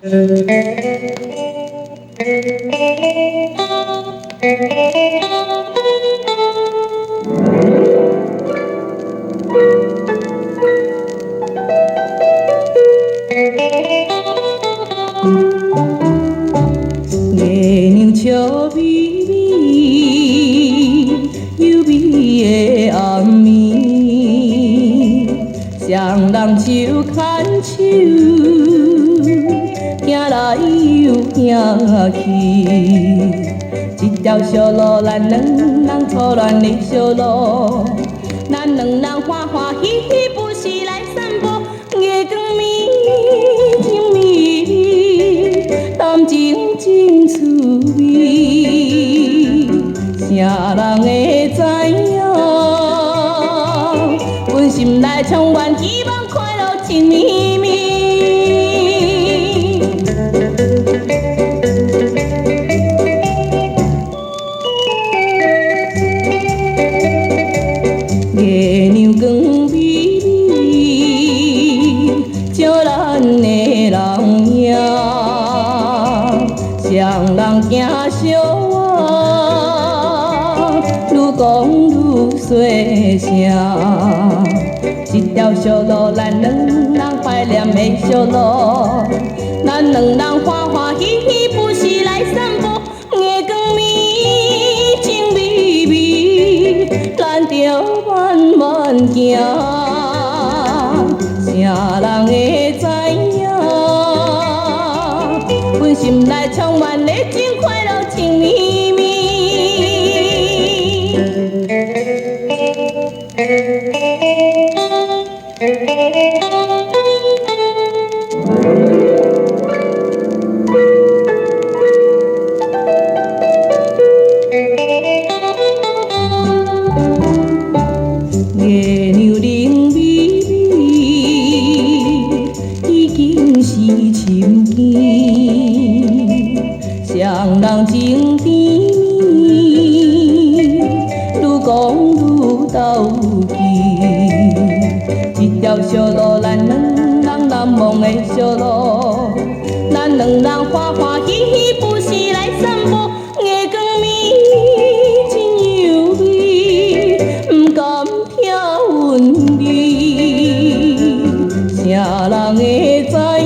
月娘笑眯眯，幽微的暗暝，双人手牵手，行来又行去。一条小路，咱两人初恋的小路，咱两人欢欢喜喜，不时来散步。月光暝，真美丽，谈情真滋味。啥人会知影？阮心内充满希望，快乐真绵绵。月娘光美丽，照咱的人影，双人行相望，愈讲愈细声。一条小路，咱两人怀念的小路，咱两人欢欢喜喜，不时来散步。月光暝，真美美，咱着慢慢行。啥人会知影？阮心内充满热情，快乐情绵绵。月娘灵美美，已经是深更，双人情甜蜜，愈讲愈斗气。一条小路，咱两人难忘的小路，咱两人欢欢喜喜，不时来散步。月光暝，真幽微，不甘听阮味。啥人会知影？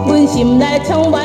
阮心内充满。